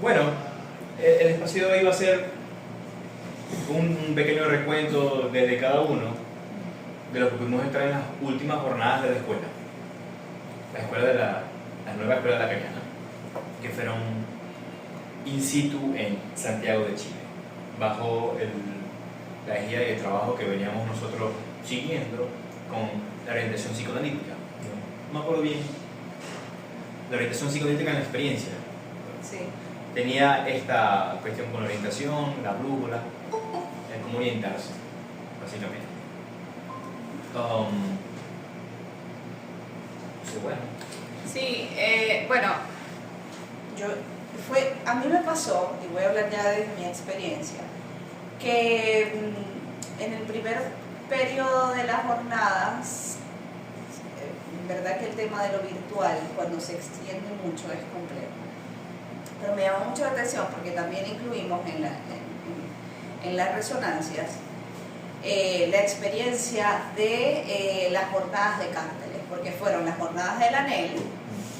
Bueno, el espacio de hoy va a ser un pequeño recuento desde cada uno de lo que pudimos entrar en las últimas jornadas de la escuela. La nueva escuela de la Cañana, que fueron in situ en Santiago de Chile, bajo la ejida y el trabajo que veníamos nosotros siguiendo con la orientación psicoanalítica. No me acuerdo bien, la orientación psicoanalítica en la experiencia. Sí. Tenía esta cuestión con la orientación, la brújula, el cómo orientarse, básicamente. Bueno. Sí, bueno, a mí me pasó, y voy a hablar ya de mi experiencia, que en el primer periodo de las jornadas, verdad que el tema de lo virtual, cuando se extiende mucho, es complejo. Pero me llamó mucho la atención porque también incluimos en las resonancias la experiencia de las jornadas de cárteles, porque fueron las jornadas del ANEL,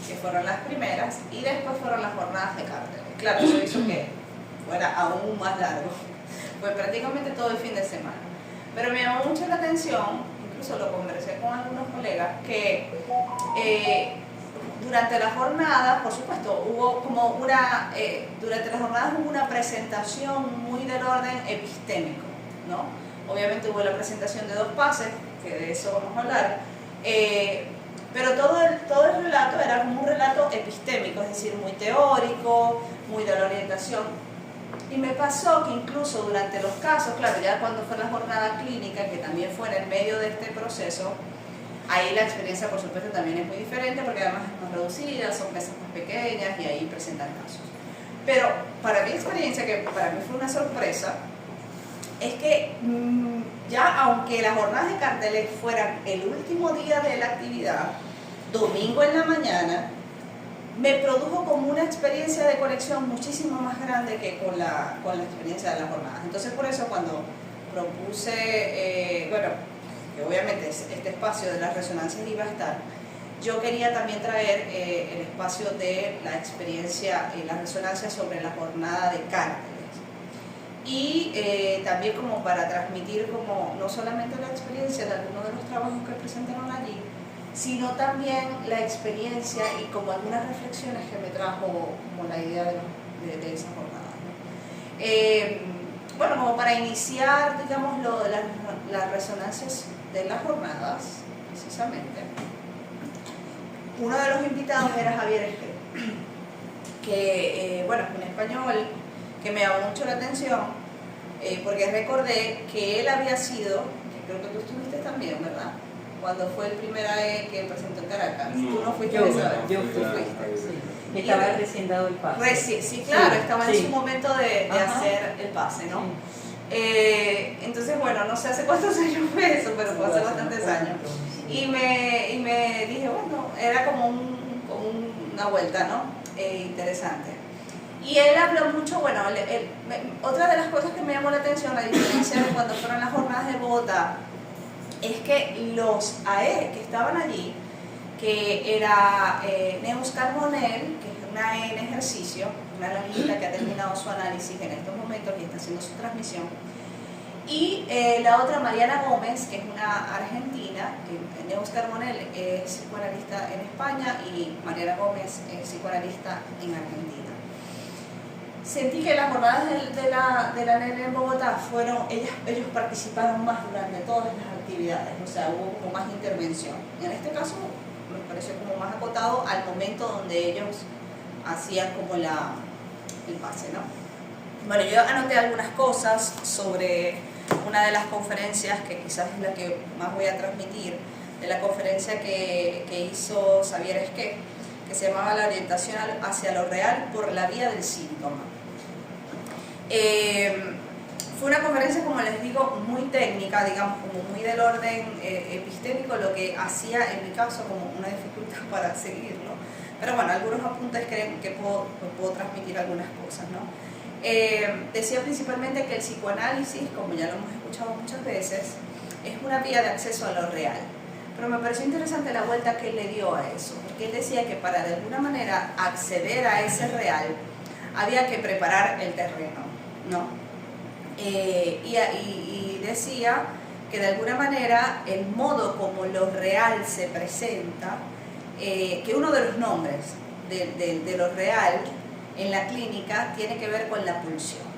que fueron las primeras, y después fueron las jornadas de cárteles. Claro, eso hizo que fuera aún más largo, fue prácticamente todo el fin de semana. Pero me llamó mucho la atención, incluso lo conversé con algunos colegas, que durante la jornada, por supuesto, durante las jornadas hubo una presentación muy del orden epistémico, ¿no? Obviamente hubo la presentación de 2 pases, que de eso vamos a hablar, pero todo el relato era como un relato epistémico, es decir, muy teórico, muy de la orientación. Y me pasó que incluso durante los casos, claro, ya cuando fue la jornada clínica, que también fue en el medio de este proceso, ahí la experiencia, por supuesto, también es muy diferente porque además es más reducida, son mesas más pequeñas y ahí presentan casos. Pero para mi experiencia, que para mí fue una sorpresa, es que ya aunque las jornadas de carteles fueran el último día de la actividad, domingo en la mañana, me produjo como una experiencia de conexión muchísimo más grande que con la experiencia de las jornadas. Entonces por eso cuando propuse, que obviamente este espacio de las resonancias iba a estar, yo quería también traer el espacio de la experiencia, la resonancia sobre la jornada de cárteles. Y también como para transmitir como no solamente la experiencia de algunos de los trabajos que presentaron allí, sino también la experiencia y como algunas reflexiones que me trajo como la idea de esa jornada, ¿no? Bueno, como para iniciar, digamos, las resonancias de las jornadas, precisamente, uno de los invitados era Javier Esquer, que, bueno, un español que me llamó mucho la atención, porque recordé que él había sido, que creo que tú estuviste también, ¿verdad? Cuando fue el primer AE que presentó en Caracas. No, tú no fuiste yo, esa vez. yo fui. Sí. Estaba recién dado el pase. Sí, claro, sí, estaba sí. en su momento de hacer el pase, ¿no? Sí. Entonces, bueno, no sé hace cuántos años fue eso, pero fue hace bastantes años. Y me dije, bueno, era como una vuelta, ¿no? Interesante. Y él habló mucho, bueno, otra de las cosas que me llamó la atención, la diferencia de cuando fueron las jornadas de Bogotá, es que los AE que estaban allí, que era Neus Carbonell, que es una AE en ejercicio, una analista que ha terminado su análisis en estos momentos y está haciendo su transmisión, y la otra Mariana Gómez, que es una argentina. Neus Carbonell es psicoanalista en España y Mariana Gómez es psicoanalista en Argentina. Sentí que las jornadas de la ANEL en Bogotá ellos participaron más durante todas las actividades, o sea, hubo como más intervención. En este caso me pareció como más acotado al momento donde ellos hacían como el pase, ¿no? Bueno, yo anoté algunas cosas sobre una de las conferencias que quizás es la que más voy a transmitir, de la conferencia que hizo Xavier Esquer, que se llamaba La orientación hacia lo real por la vía del síntoma. Fue una conferencia, como les digo, muy técnica, digamos, como muy del orden epistémico, lo que hacía en mi caso como una dificultad para seguirlo. Pero bueno, algunos apuntes creen que puedo transmitir algunas cosas, ¿no? Decía principalmente que el psicoanálisis, como ya lo hemos escuchado muchas veces, es una vía de acceso a lo real. Pero me pareció interesante la vuelta que él le dio a eso, porque él decía que para de alguna manera acceder a ese real había que preparar el terreno, ¿no? Y decía que de alguna manera el modo como lo real se presenta, que uno de los nombres de lo real en la clínica tiene que ver con la pulsión.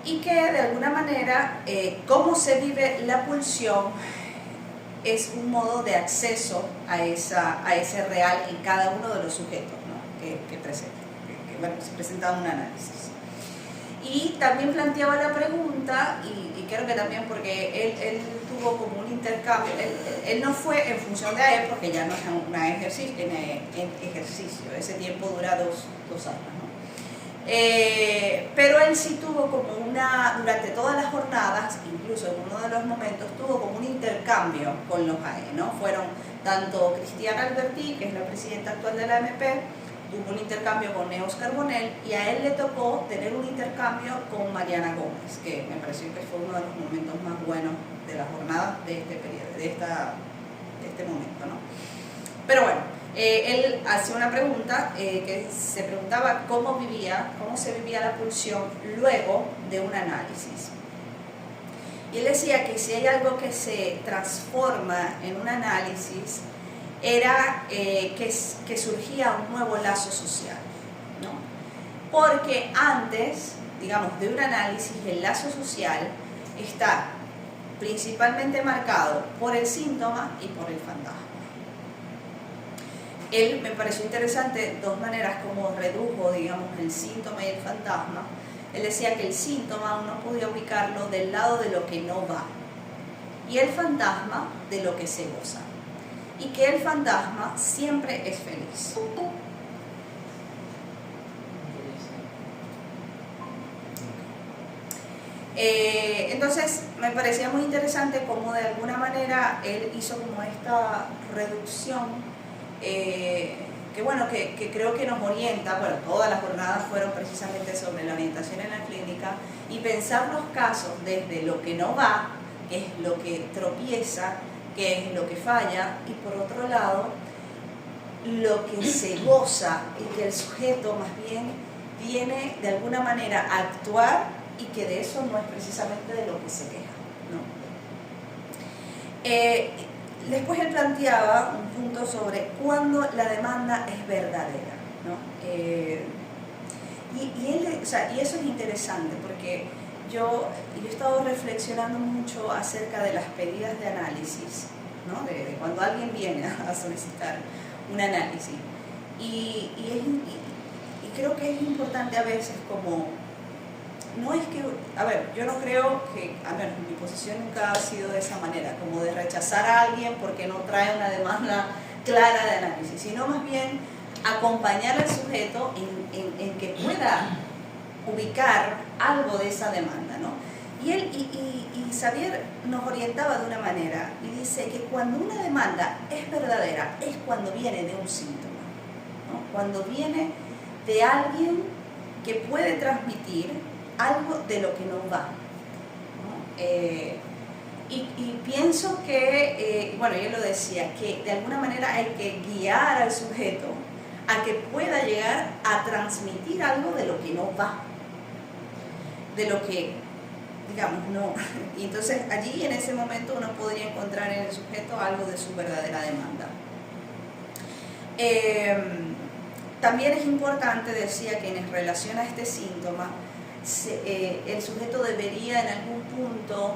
Y que de alguna manera cómo se vive la pulsión es un modo de acceso a ese real en cada uno de los sujetos, ¿no? que se presentaba un análisis. Y también planteaba la pregunta, y creo que también porque él tuvo como un intercambio, él no fue en función de AE porque ya no es en ejercicio, ese tiempo dura dos años, ¿no? Pero él sí tuvo como durante todas las jornadas, incluso en uno de los momentos, tuvo como un intercambio con los AE, ¿no? Fueron tanto Cristiana Alberti, que es la presidenta actual de la AMP, tuvo un intercambio con Neus Carbonell, y a él le tocó tener un intercambio con Mariana Gómez, que me pareció que fue uno de los momentos más buenos de la jornada de este periodo, de este momento, ¿no? Pero bueno, él hacía una pregunta que se preguntaba cómo se vivía la pulsión luego de un análisis. Y él decía que si hay algo que se transforma en un análisis, era que surgía un nuevo lazo social, ¿no? Porque antes, digamos, de un análisis, el lazo social está principalmente marcado por el síntoma y por el fantasma. Él me pareció interesante dos maneras como redujo, digamos, el síntoma y el fantasma. Él decía que el síntoma uno podía ubicarlo del lado de lo que no va y el fantasma de lo que se goza, y que el fantasma siempre es feliz. Entonces me parecía muy interesante cómo de alguna manera él hizo como esta reducción que creo que nos orienta. Bueno, todas las jornadas fueron precisamente sobre la orientación en la clínica y pensar los casos desde lo que no va, que es lo que tropieza, que es lo que falla, y por otro lado lo que se goza y que el sujeto más bien viene de alguna manera a actuar, y que de eso no es precisamente de lo que se queja, ¿no? Después él planteaba un punto sobre cuándo la demanda es verdadera, ¿no? Y eso es interesante porque yo he estado reflexionando mucho acerca de las pedidas de análisis, ¿no? De cuando alguien viene a solicitar un análisis. Y creo que es importante a veces como, no es que, a ver, yo no creo que, a ver, mi posición nunca ha sido de esa manera, como de rechazar a alguien porque no trae una demanda clara de análisis, sino más bien acompañar al sujeto en que pueda ubicar algo de esa demanda, ¿no? Y Xavier nos orientaba de una manera y dice que cuando una demanda es verdadera es cuando viene de un síntoma, ¿no? Cuando viene de alguien que puede transmitir algo de lo que no va, ¿no? Y pienso que, bueno, yo lo decía, que de alguna manera hay que guiar al sujeto a que pueda llegar a transmitir algo de lo que no va, de lo que, digamos, no. Y entonces allí en ese momento uno podría encontrar en el sujeto algo de su verdadera demanda. También es importante, decía, que en relación a este síntoma, el sujeto debería en algún punto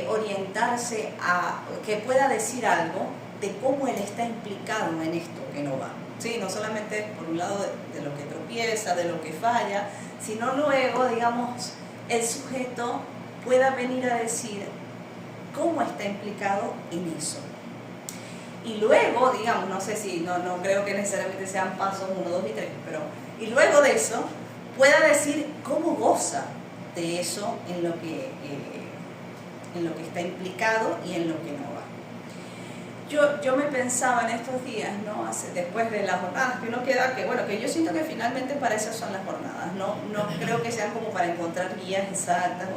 orientarse a que pueda decir algo de cómo él está implicado en esto que no va. Sí, no solamente por un lado de lo que tropieza, de lo que falla, sino luego, digamos, el sujeto pueda venir a decir cómo está implicado en eso. Y luego, digamos, no sé si, no creo que necesariamente sean pasos 1, 2 y 3, pero y luego de eso pueda decir cómo goza de eso en lo que está implicado y en lo que no va. Yo me pensaba en estos días, ¿no? Después de las jornadas, que uno queda, que yo siento que finalmente para eso son las jornadas, no creo que sean como para encontrar guías exactas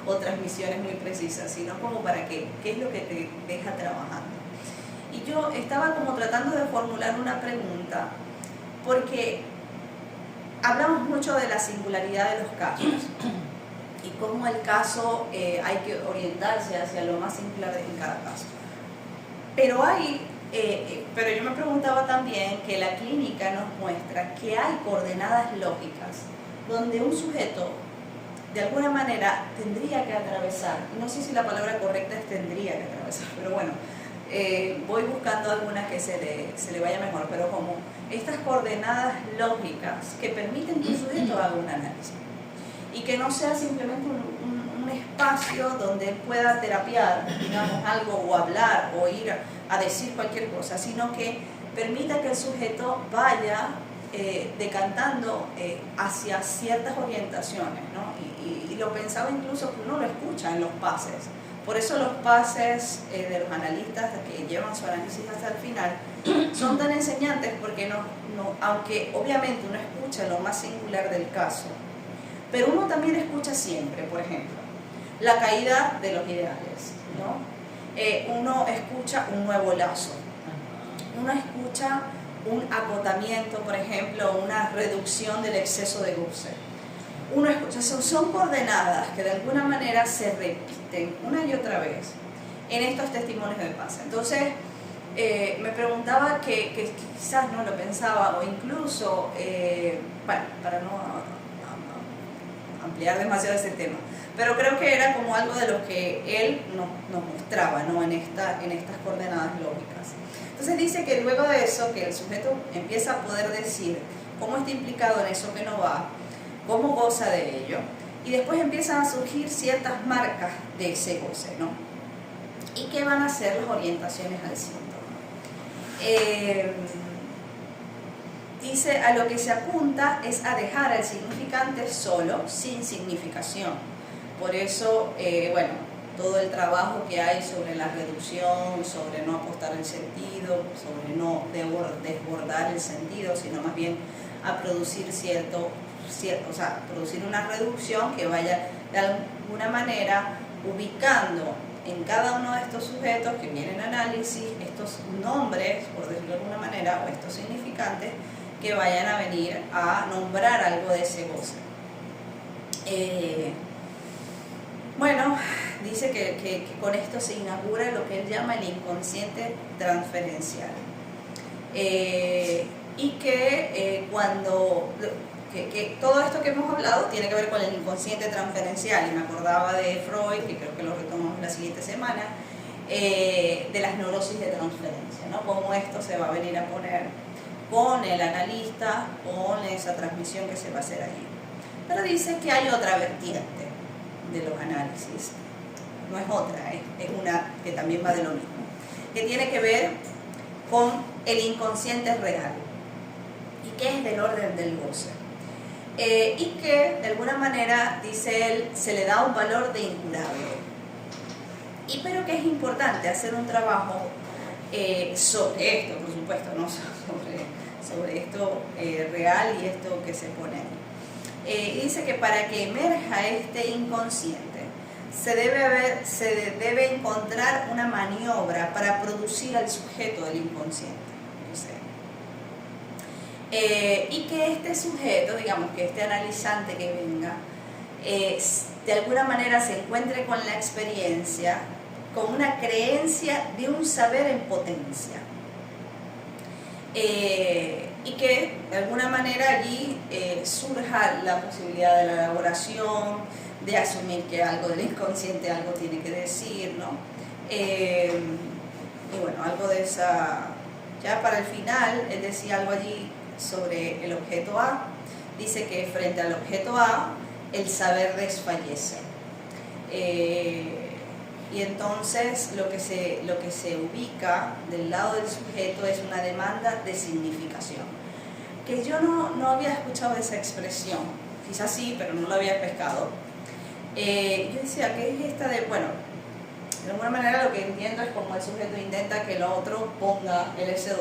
o transmisiones muy precisas, sino como para qué es lo que te deja trabajando. Y yo estaba como tratando de formular una pregunta, porque hablamos mucho de la singularidad de los casos y cómo el caso hay que orientarse hacia lo más singular en cada caso. Pero yo me preguntaba también que la clínica nos muestra que hay coordenadas lógicas donde un sujeto de alguna manera tendría que atravesar, no sé si la palabra correcta es tendría que atravesar, pero bueno, voy buscando alguna que se le vaya mejor, pero como estas coordenadas lógicas que permiten que un sujeto haga un análisis y que no sea simplemente un espacio donde él pueda terapiar, digamos, algo o hablar o ir a decir cualquier cosa, sino que permita que el sujeto vaya decantando hacia ciertas orientaciones, ¿no? Y lo pensaba incluso que uno lo escucha en los pases. Por eso los pases de los analistas que llevan su análisis hasta el final son tan enseñantes porque aunque obviamente uno escucha lo más singular del caso, pero uno también escucha siempre, por ejemplo, la caída de los ideales, ¿no? Uno escucha un nuevo lazo, uno escucha un acotamiento, por ejemplo, una reducción del exceso de goce. Uno escucha, son coordenadas que de alguna manera se repiten una y otra vez en estos testimonios de paz. Entonces, me preguntaba que quizás no lo pensaba, o incluso, para no ampliar demasiado este tema, pero creo que era como algo de lo que él nos mostraba, ¿no? en estas coordenadas lógicas. Entonces dice que luego de eso, que el sujeto empieza a poder decir cómo está implicado en eso que no va, cómo goza de ello, y después empiezan a surgir ciertas marcas de ese goce, ¿no? ¿Y qué van a ser las orientaciones al síntoma? Dice, a lo que se apunta es a dejar al significante solo, sin significación. Por eso, bueno, todo el trabajo que hay sobre la reducción, sobre no apostar el sentido, sobre no desbordar el sentido, sino más bien a producir o sea, producir una reducción que vaya de alguna manera ubicando en cada uno de estos sujetos que vienen a análisis estos nombres, por decirlo de alguna manera, o estos significantes que vayan a venir a nombrar algo de ese goce. Bueno, dice que con esto se inaugura lo que él llama el inconsciente transferencial. Y que que todo esto que hemos hablado tiene que ver con el inconsciente transferencial, y me acordaba de Freud, que creo que lo retomamos la siguiente semana, de las neurosis de transferencia, ¿no? Cómo esto se va a venir a poner con el analista, con esa transmisión que se va a hacer allí. Pero dice que hay otra vertiente de los análisis, no es otra, es una que también va de lo mismo, que tiene que ver con el inconsciente real, y que es del orden del goce. Y que de alguna manera, dice él, se le da un valor de incurable. Pero que es importante hacer un trabajo sobre esto, por supuesto, no sobre esto real y esto que se pone ahí. Y dice que para que emerja este inconsciente se debe encontrar una maniobra para producir al sujeto del inconsciente. Y que este sujeto, digamos que este analizante que venga, de alguna manera se encuentre con la experiencia, con una creencia de un saber en potencia. Y que de alguna manera allí surja la posibilidad de la elaboración, de asumir que algo del inconsciente algo tiene que decir, ¿no? Y bueno, algo de esa... Ya para el final, él decía algo allí sobre el objeto A. Dice que frente al objeto A, el saber desfallece. Y entonces lo que se ubica del lado del sujeto es una demanda de significación. Que yo no había escuchado esa expresión, quizás sí, pero no la había pescado. Yo decía, ¿qué es esta de...? Bueno, de alguna manera lo que entiendo es como el sujeto intenta que el otro ponga el S2,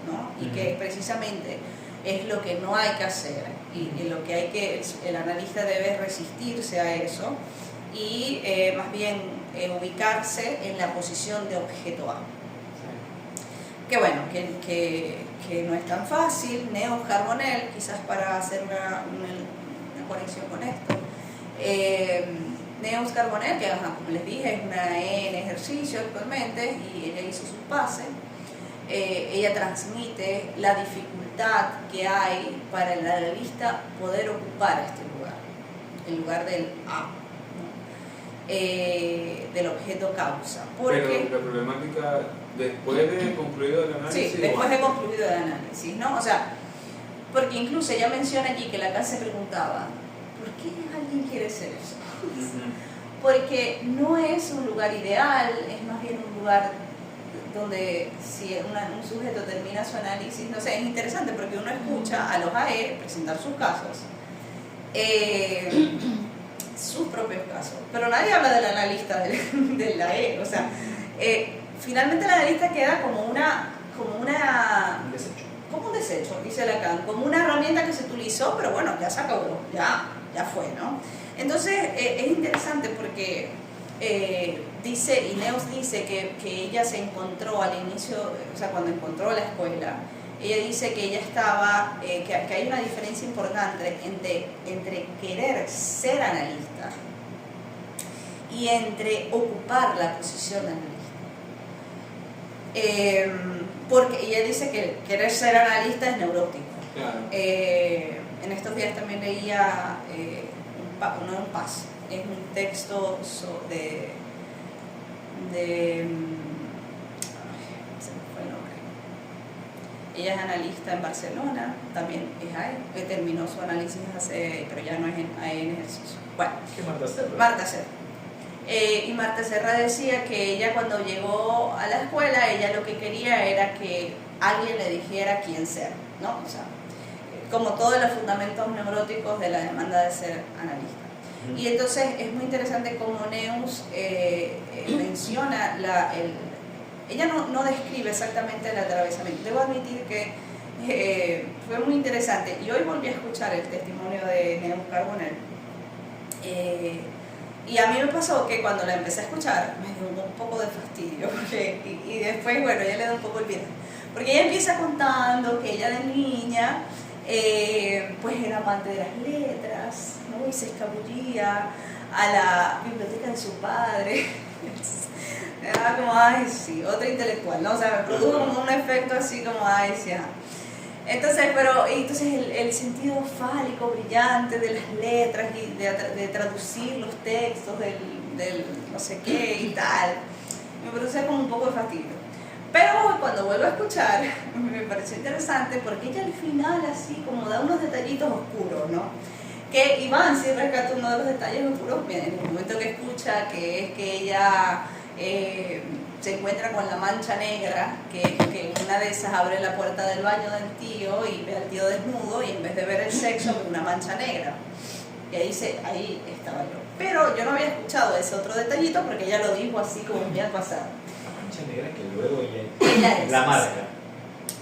¿no? Y que precisamente es lo que no hay que hacer, y lo que hay que, el analista debe resistirse a eso y más bien ubicarse en la posición de objeto A. que bueno, que no es tan fácil. Neus Carbonell, quizás para hacer una conexión con esto, Neus Carbonell, que como les dije es una E en ejercicio actualmente y ella hizo su pase, ella transmite la dificultad que hay para el analista poder ocupar este lugar, el lugar del A, ¿no? Del objeto causa. Porque, pero la problemática después de concluido el análisis. Sí, después de concluido el análisis, ¿no? O sea, porque incluso ella menciona allí que Lacan se preguntaba, ¿por qué alguien quiere ser eso? Porque no es un lugar ideal, es más bien un lugar donde si un sujeto termina su análisis, no sé, es interesante porque uno escucha a los AE presentar sus casos, sus propios casos, pero nadie habla del analista del AE, o sea, finalmente el analista queda como un desecho, dice Lacan, como una herramienta que se utilizó, pero bueno, ya se acabó, ya fue, ¿no? Entonces es interesante porque dice, y Neus dice que ella se encontró al inicio, o sea, cuando encontró la escuela, ella dice que ella estaba, que hay una diferencia importante entre querer ser analista y entre ocupar la posición de analista. Porque ella dice que querer ser analista es neurótico. Claro. En estos días también leía un paz, es un texto de se me fue el nombre. Ella es analista en Barcelona, también es AE, que terminó su análisis pero ya no es AE en ejercicio. Bueno, ¿Qué Marta Serra? Marta Serra. Y Marta Serra decía que ella cuando llegó a la escuela, ella lo que quería era que alguien le dijera quién ser, ¿no? O sea, como todos los fundamentos neuróticos de la demanda de ser analista. Y entonces es muy interesante como Neus menciona, ella no describe exactamente el atravesamiento. Debo admitir que fue muy interesante. Y hoy volví a escuchar el testimonio de Neus Carbonell. Y a mí me pasó que cuando la empecé a escuchar me dio un poco de fastidio y después, bueno, ya le da un poco el miedo. Porque ella empieza contando que ella de niña pues era amante de las letras, ¿no? Y se escabullía a la biblioteca de su padre. Era como, ay, sí, otra intelectual, ¿no? O sea, me produjo como un efecto así como, ay, sí, ajá. Entonces, el sentido fálico, brillante de las letras y de traducir los textos del no sé qué y tal, me produce como un poco de fastidio. Pero cuando vuelvo a escuchar, me pareció interesante porque ella al final así como da unos detallitos oscuros, ¿no? Que Iván sí rescata uno de los detalles oscuros en el momento que escucha, que es que ella se encuentra con la mancha negra, que es que una de esas abre la puerta del baño del tío y ve al tío desnudo y en vez de ver el sexo ve una mancha negra. Y ahí dice, ahí estaba yo. Pero yo no había escuchado ese otro detallito porque ella lo dijo así como muy al pasado. Negra que luego ella es la marca.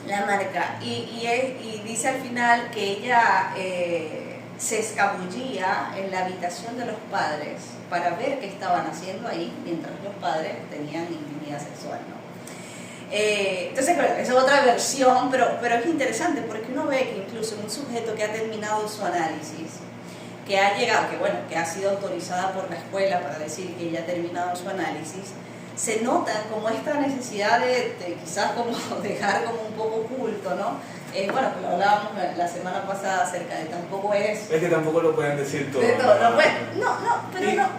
La marca. Y dice al final que ella se escabullía en la habitación de los padres para ver qué estaban haciendo ahí mientras los padres tenían intimidad sexual, ¿no? Entonces, claro, esa es otra versión, pero es interesante porque uno ve que incluso un sujeto que ha terminado su análisis, que ha llegado, que ha sido autorizada por la escuela para decir que ella ha terminado su análisis, se nota como esta necesidad de quizás como dejar como un poco oculto, ¿no? Bueno, pues lo hablábamos la semana pasada acerca de tampoco es... Es que tampoco lo pueden decir todo. De todo,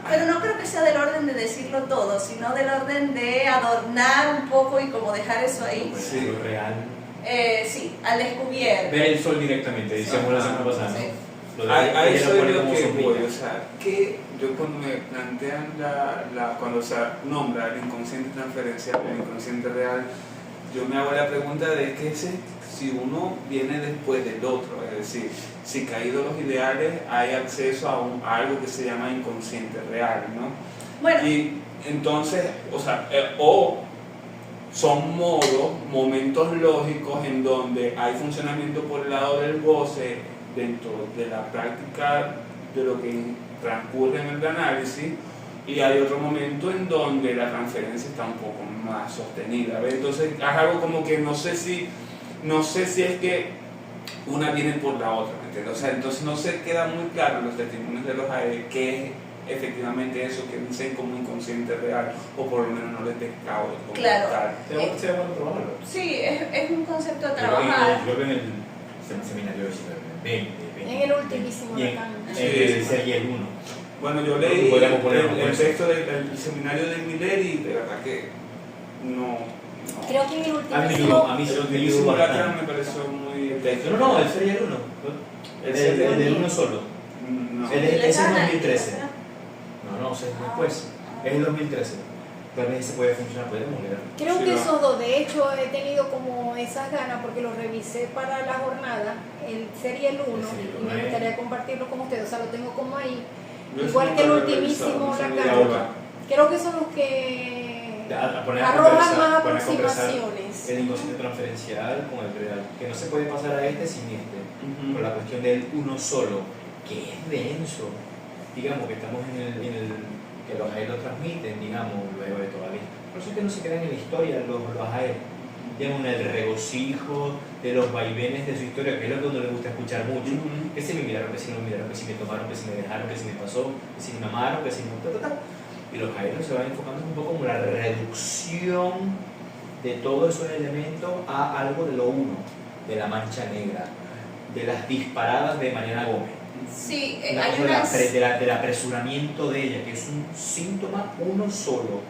pero no creo que sea del orden de decirlo todo, sino del orden de adornar un poco y como dejar eso ahí. Sí, lo real. Sí, al descubierto. Ver el sol directamente, decíamos la semana pasada, ¿no? Sí. Ahí soy yo que voy, o sea, que yo cuando me plantean cuando se nombra el inconsciente transferencial, el inconsciente real, yo me hago la pregunta de qué es si uno viene después del otro, es decir, si caídos los ideales hay acceso a algo que se llama inconsciente real, ¿no? Bueno. Y entonces, o sea, son momentos lógicos en donde hay funcionamiento por el lado del goce dentro de la práctica de lo que transcurre en el análisis, Y hay otro momento en donde la transferencia está un poco más sostenida, ¿ves? Entonces es algo como que no sé si es que una viene por la otra, ¿me entiendes? O sea, entonces no se queda muy claro en los testimonios de los AE qué es efectivamente eso que dicen como inconsciente real, o por lo menos no les pescado como Claro. tal. Sería bueno probarlo. Sí, es un concepto a Creo trabajar. que en el seminario de Chile, 20. En el ultimísimo Y de en acá. sería el 1. Bueno, yo leí Podríamos ponerlo el por eso. texto del seminario de Miller y de verdad que no. Creo que en el A mí ultimísimo. me El ayudó ultimísimo Lacan bastante. me pareció muy No, él sería el 1. El del 1 solo. No. Ese es Lejana, 2013. ¿no? No, es después. Es el 2013. Tal vez ese puede funcionar, podemos leer. Creo Sí, que va. esos dos, de hecho, he tenido como esas ganas porque los revisé para la jornada. Sería el 1 Sería el y me uno, gustaría compartirlo con ustedes. O sea, lo tengo como ahí. Yo Igual eso que el nunca lo he ultimísimo revisado, no sabía Lacan. de verdad. Creo que son los que A poner a arrojan conversar, más poner a conversar aproximaciones. el inconsciente transferencial con el real. Que no se puede pasar a este sin este. Ujú. Por la cuestión del uno solo, que es denso. Digamos que estamos en el que los AE lo transmiten, digamos, luego de toda la vida. Por eso es que no se quedan en la historia los AE. Digamos, en el regocijo de los vaivenes de su historia, que es lo que a uno le gusta escuchar mucho. Ujú. Que si me miraron, que si no me miraron, que si me tomaron, que si me dejaron, que si me pasó, que si me amaron, que si no, Y los AE se van enfocando un poco como la reducción de todos esos elementos a algo de lo uno, de la mancha negra, de las disparadas de Mariana Gómez. Sí, Una hay cosa unas... del apresuramiento de ella, que es un síntoma uno solo.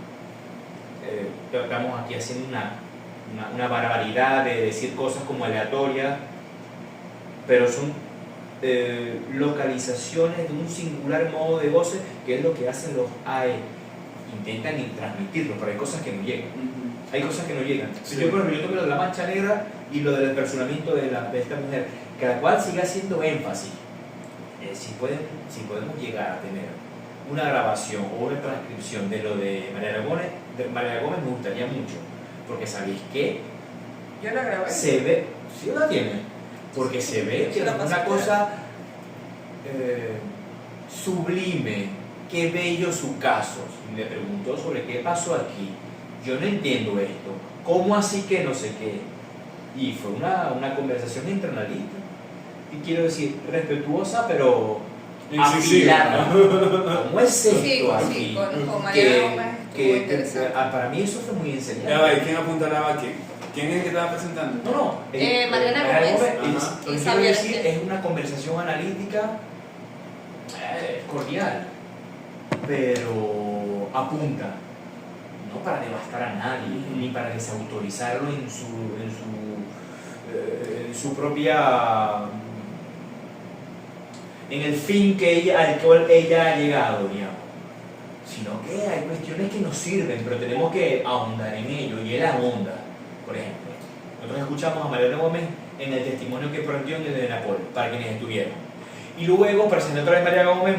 Estamos aquí haciendo una barbaridad de decir cosas como aleatorias, pero son localizaciones de un singular modo de goce, que es lo que hacen los AE. Intentan transmitirlo, pero hay cosas que no llegan. Ujú. Hay cosas que no llegan. Sí. Yo, por ejemplo, yo tomé lo de la mancha negra y lo del apresuramiento de esta mujer. Cada cual sigue haciendo énfasis. Si podemos llegar a tener una grabación o una transcripción de lo de Mariana Gómez me gustaría mucho, porque sabéis que Yo la grabé. se ve, sí la tiene, porque se ve que es una cosa sublime, qué bello su caso. Y me preguntó sobre qué pasó aquí, yo no entiendo esto, ¿cómo así que no sé qué? Y fue una conversación internalista. Y quiero decir, respetuosa, pero afilada. ¿Cómo es esto Sí, aquí? sí, con Mariana Gómez estuvo interesante. Para mí eso fue muy Ya enseñante. va, ¿y quién apuntalaba a quién? ¿Quién es el que estaba presentando? No, Mariana Gómez. lo que Y quiero Xavier decir Esquer. es una conversación analítica cordial, pero apunta, no para devastar a nadie, ni para desautorizarlo en su propia, en el fin al cual ella ha llegado, digamos, sino que hay cuestiones que nos sirven, pero tenemos que ahondar en ello, y él ahonda. Por ejemplo, nosotros escuchamos a Mariana Gómez en el testimonio que prontió en el de Napoli, para quienes estuvieron, y luego presentó otra vez Mariana Gómez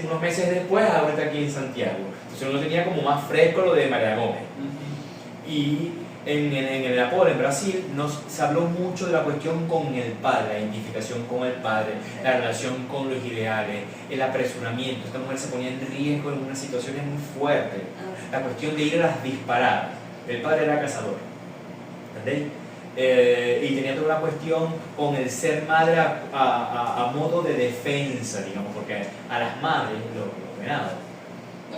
unos meses después, ahorita aquí en Santiago. Entonces uno tenía como más fresco lo de Mariana Gómez. Y en el Napoli, en Brasil, se habló mucho de la cuestión con el padre, la identificación con el padre, la relación con los ideales, el apresuramiento. Esta mujer se ponía en riesgo en unas situaciones muy fuertes. La cuestión de ir a las disparadas. El padre era cazador, ¿entendéis? Y tenía toda una cuestión con el ser madre a modo de defensa, digamos, porque a las madres, los venados,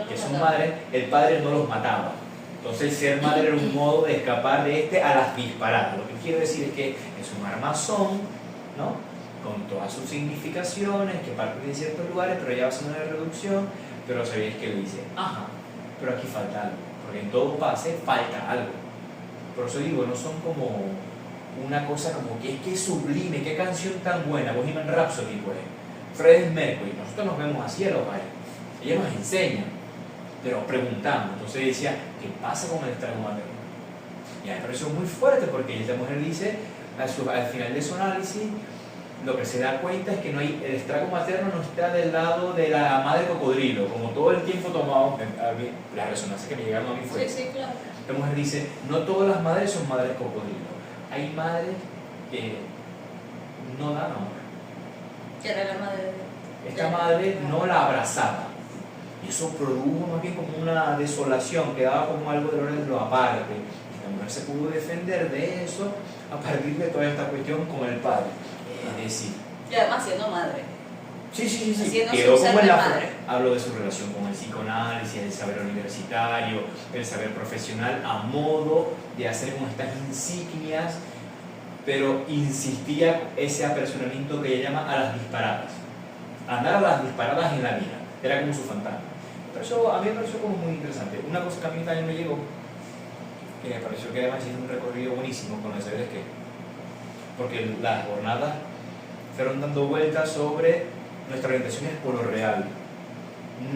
que son madres, el padre no los mataba. Entonces el ser madre era un modo de escapar de a las disparadas. Lo que quiero decir es que es un armazón, ¿no? Con todas sus significaciones, que parte de ciertos lugares, pero ya va a ser una reducción, pero sabéis que le dice, ajá, pero aquí falta algo, porque en todo pase falta algo. Por eso digo, no son como una cosa como que es sublime, qué canción tan buena, Bohemian Rhapsody, pues, Freddie Mercury, nosotros nos vemos así a los bares, ella nos enseña, pero preguntando. Entonces decía, ¿qué pasa con el estrago materno? Y a mí me pareció muy fuerte, porque esta mujer dice, al final de su análisis, lo que se da cuenta es que el estrago materno no está del lado de la madre cocodrilo, como todo el tiempo tomado, las resonancias que me llegaron a mí fue. Sí, claro. Esta mujer dice, no todas las madres son madres cocodrilo. Hay madres que no dan amor. Que era la madre de... Esta madre no la abrazaba. Y eso produjo más bien como una desolación, quedaba como algo de lo aparte. Y la mujer se pudo defender de eso a partir de toda esta cuestión con el padre. Es decir, Y además siendo madre. sí, Haciendo quedó su como ser en de la madre. hablo de su relación con el psicoanálisis, el saber universitario, el saber profesional, a modo de hacer como estas insignias, pero insistía ese apersonamiento que ella llama a las disparadas, andar a las disparadas en la vida, era como su fantasma. Pero a mí me pareció como muy interesante. Una cosa que a mí también me llegó, que me pareció que además hizo un recorrido buenísimo con el saber es que, porque las jornadas fueron dando vueltas sobre nuestra orientación es por lo real,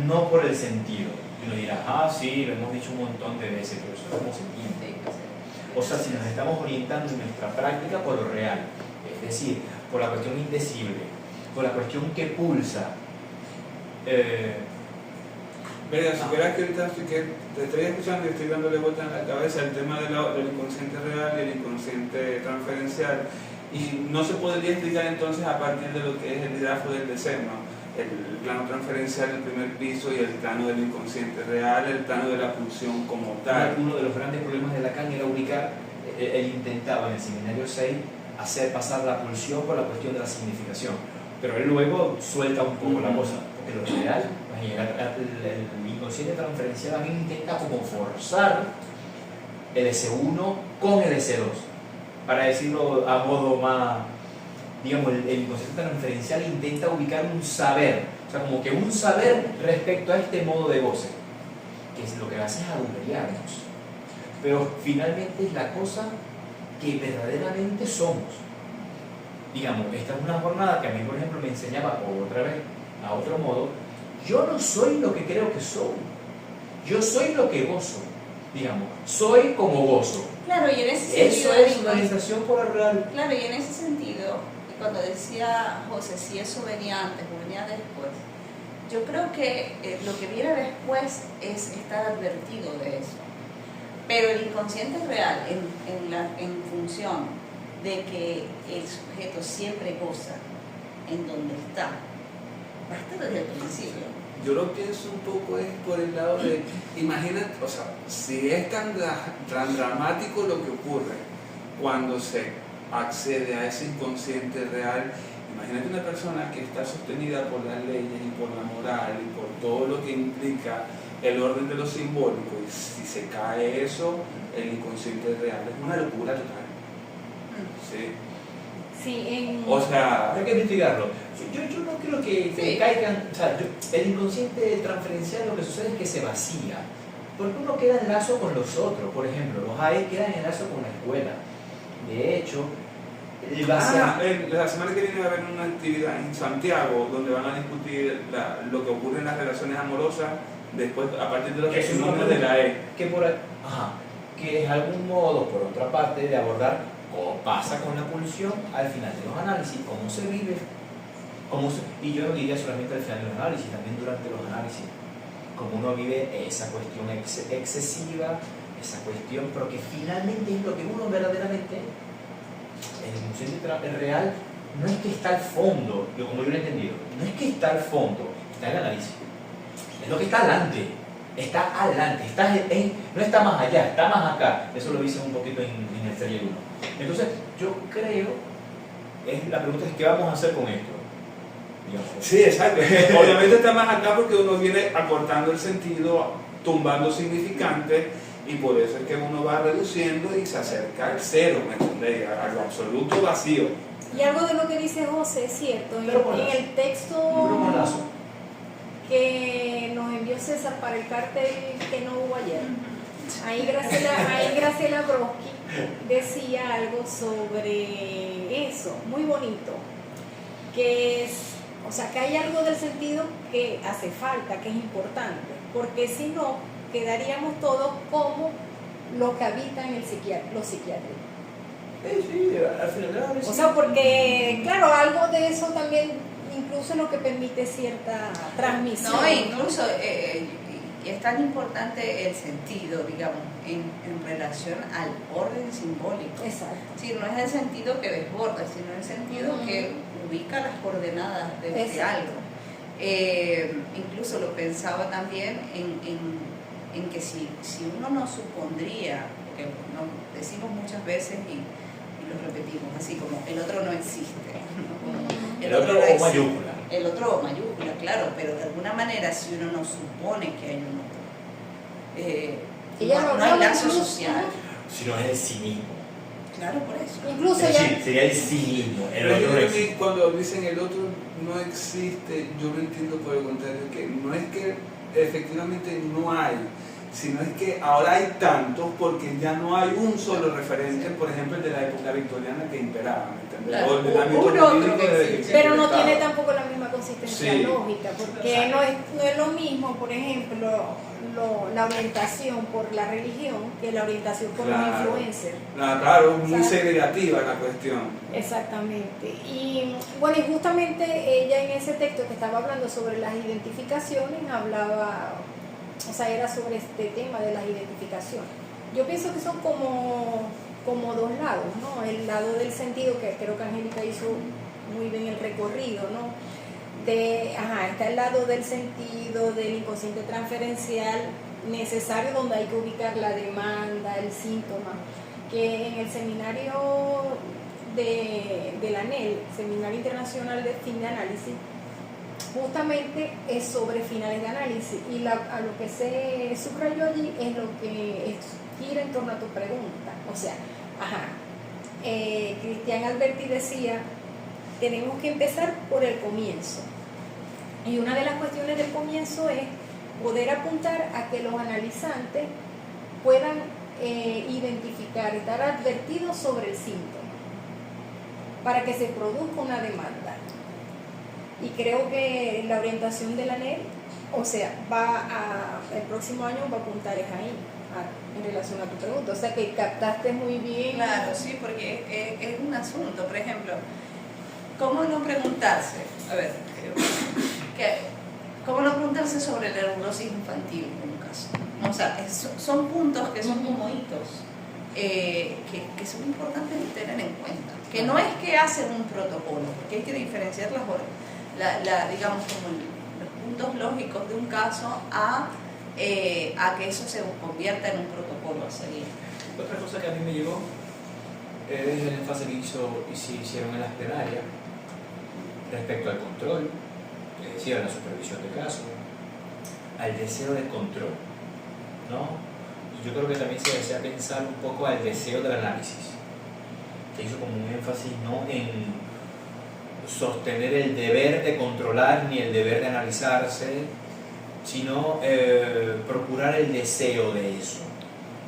no por el sentido. Y uno dirá, sí, lo hemos dicho un montón de veces, pero eso no se entiende. O sea, si nos estamos orientando en nuestra práctica por lo real, es decir, por la cuestión indecible, por la cuestión que pulsa. Verga, si verás que ahorita te estoy escuchando y estoy dándole vuelta en la cabeza el tema del inconsciente real y el inconsciente transferencial. Y no se podría explicar entonces a partir de lo que es el grafo del deseo, ¿no? El plano transferencial del primer piso y el plano del inconsciente real, el plano de la pulsión como tal. Uno de los grandes problemas de Lacan era ubicar, él intentaba en el seminario 6 hacer pasar la pulsión por la cuestión de la significación, pero él luego suelta un poco la cosa, porque lo real, el inconsciente transferencial a mí intenta como forzar el S1 con el S2, para decirlo a modo más, digamos, el inconsciente transferencial intenta ubicar un saber, o sea, como que un saber respecto a este modo de goce, que es lo que hace es adulterarnos, pero finalmente es la cosa que verdaderamente somos. Digamos, esta es una jornada que a mí, por ejemplo, me enseñaba otra vez, a otro modo, yo no soy lo que creo que soy, yo soy lo que gozo, digamos, soy como gozo. Claro, y en ese sentido. Eso es una orientación por el real. Claro, y en ese sentido, cuando decía José si eso venía antes o venía después, yo creo que lo que viene después es estar advertido de eso. Pero el inconsciente real, en función de que el sujeto siempre goza en donde está, va a estar desde el principio. Yo lo pienso un poco es por el lado de, imagínate, o sea, si es tan dramático lo que ocurre cuando se accede a ese inconsciente real, imagínate una persona que está sostenida por las leyes y por la moral y por todo lo que implica el orden de lo simbólico, y si se cae eso, el inconsciente real es una locura total. ¿Sí? Sí, O sea, hay que investigarlo. Yo no creo que caigan, o sea, el inconsciente transferencial lo que sucede es que se vacía, porque uno queda en lazo con los otros. Por ejemplo, los AE quedan en lazo con la escuela. De hecho, la semana que viene va a haber una actividad en Santiago donde van a discutir lo que ocurre en las relaciones amorosas después, a partir de los que es un testimonios de la E. que es algún modo, por otra parte, de abordar cómo pasa con la pulsión al final de los análisis, cómo se vive, y yo no diría solamente al final de los análisis, también durante los análisis, cómo uno vive esa cuestión excesiva, esa cuestión, pero que finalmente es lo que uno verdaderamente, el inconsciente real, no es que está al fondo, como yo lo he entendido, no es que está al fondo, está en el análisis, es lo que está adelante, no está más allá, está más acá. Eso lo dice un poquito en el taller 1. Entonces, yo creo, la pregunta es: ¿qué vamos a hacer con esto? Digamos. Sí, exacto. Obviamente está más acá porque uno viene acortando el sentido, tumbando significantes, y por eso es que uno va reduciendo y se acerca al cero, ¿me entendéis? A lo absoluto vacío. y algo de lo que dice José es cierto. En el texto que nos envió César para el cartel que no hubo ayer, ahí Graciela Broski decía algo sobre eso, muy bonito, que es, o sea, que hay algo del sentido que hace falta, que es importante, porque si no, quedaríamos todos como los que habitan los psiquiátricos. Sí, al final. O sea, porque, claro, algo de eso también incluso lo que permite cierta transmisión. No, incluso es tan importante el sentido, digamos, en relación al orden simbólico. Exacto. Sí, no es el sentido que desborda, sino el sentido que ubica las coordenadas de algo. incluso lo pensaba también en que si uno no supondría, porque decimos muchas veces y lo repetimos, así como el otro no existe, ¿no? Como el otro no o existe. mayúscula. El otro o mayúscula, claro, pero de alguna manera si uno no supone que hay un otro, no hay lazo social. Si no es el sí mismo. Claro, por eso. Incluso Es ya... decir, sería el sí mismo. El Pero yo otro no creo que existe. cuando dicen el otro no existe, yo lo entiendo por el contrario, que no es que efectivamente no hay, sino es que ahora hay tantos porque ya no hay un solo referente, por ejemplo el de la época victoriana que imperaba, ¿me entiendes? Claro, O el del ámbito un otro jurídico que desde existe. existe Pero el no Estado. tiene tampoco la misma consistencia Sí. lógica, porque no es lo mismo, por ejemplo, la orientación por la religión que la orientación por los Claro. influencers. Claro, muy ¿Sabes? segregativa la cuestión. Exactamente. Y bueno, y justamente ella en ese texto que estaba hablando sobre las identificaciones, hablaba, o sea, era sobre este tema de las identificaciones. Yo pienso que son como dos lados, ¿no? El lado del sentido, que creo que Angélica hizo muy bien el recorrido, ¿no? Está el lado del sentido, del inconsciente transferencial necesario, donde hay que ubicar la demanda, el síntoma, que en el seminario de la ANEL, Seminario Internacional de Fin de Análisis, justamente es sobre finales de análisis, y a lo que se subrayó allí es lo que gira en torno a tu pregunta. O sea, Cristian Alberti decía, tenemos que empezar por el comienzo. Y una de las cuestiones del comienzo es poder apuntar a que los analizantes puedan identificar, estar advertidos sobre el síntoma, para que se produzca una demanda. Y creo que la orientación de la ANEL, o sea, el próximo año va a apuntar ahí, en relación a tu pregunta. O sea, que captaste muy bien. Claro, sí, porque es un asunto. Por ejemplo, ¿cómo no preguntarse? A ver, ¿cómo no preguntarse sobre la neurosis infantil en un caso? O sea, son puntos que son como hitos que son importantes de tener en cuenta. Que no es que hacen un protocolo, porque hay que diferenciar digamos, como los puntos lógicos de un caso a que eso se convierta en un protocolo a seguir. Otra cosa que a mí me llegó es el énfasis que hicieron en las plenarias respecto al control, es decir, a la supervisión de casos, al deseo de control, ¿no? Y yo creo que también se desea pensar un poco al deseo del análisis. Se hizo como un énfasis no en sostener el deber de controlar ni el deber de analizarse, sino procurar el deseo de eso.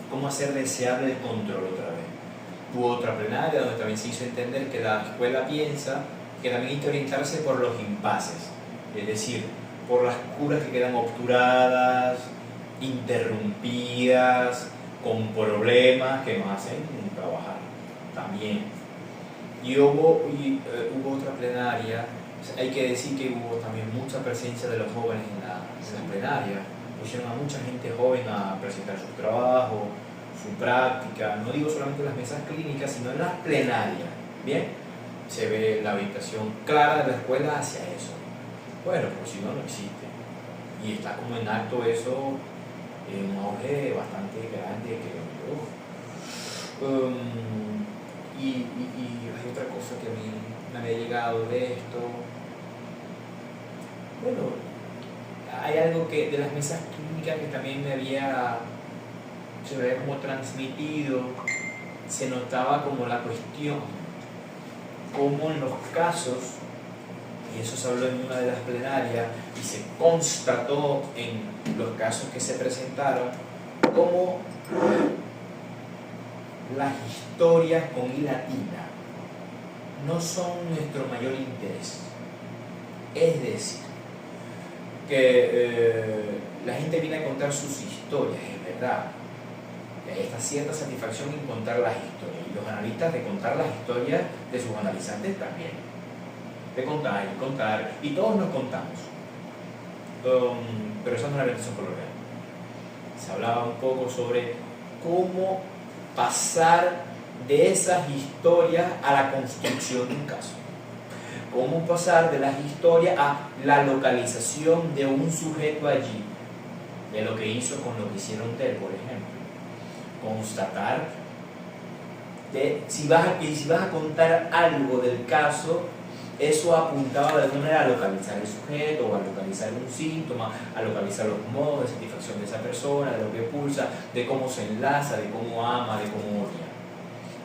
¿Cómo hacer deseable el control otra vez? Hubo otra plenaria donde también se hizo entender que la escuela piensa que también hay que orientarse por los impases, es decir, por las curas que quedan obturadas, interrumpidas, con problemas que nos hacen trabajar también. Y hubo otra plenaria, hay que decir que hubo también mucha presencia de los jóvenes en las plenarias, pusieron a mucha gente joven a presentar su trabajo, su práctica, no digo solamente en las mesas clínicas, sino en las plenarias, ¿bien? Se ve la orientación clara de la escuela hacia eso. Bueno, pues si no, no existe. Y está como en acto eso, en un auge bastante grande, creo yo. Y hay otra cosa que a mí me había llegado de esto. Bueno, hay algo que de las mesas clínicas que también se había como transmitido, se notaba como la cuestión, como en los casos, y eso se habló en una de las plenarias y se constató en los casos que se presentaron, como las historias con I latina no son nuestro mayor interés. Es decir, que la gente viene a contar sus historias, es verdad. Y hay esta cierta satisfacción en contar las historias. Y los analistas de contar las historias de sus analizantes también. De contar y contar. Y todos nos contamos. Pero esa no es la orientación colonial. Se hablaba un poco sobre cómo pasar de esas historias a la construcción de un caso. cómo pasar de las historias a la localización de un sujeto allí, de lo que hizo con lo que hicieron Tel, por ejemplo. Constatar si vas a contar algo del caso, eso apuntaba de alguna manera a localizar el sujeto, o a localizar un síntoma, a localizar los modos de satisfacción de esa persona, de lo que pulsa, de cómo se enlaza, de cómo ama, de cómo odia.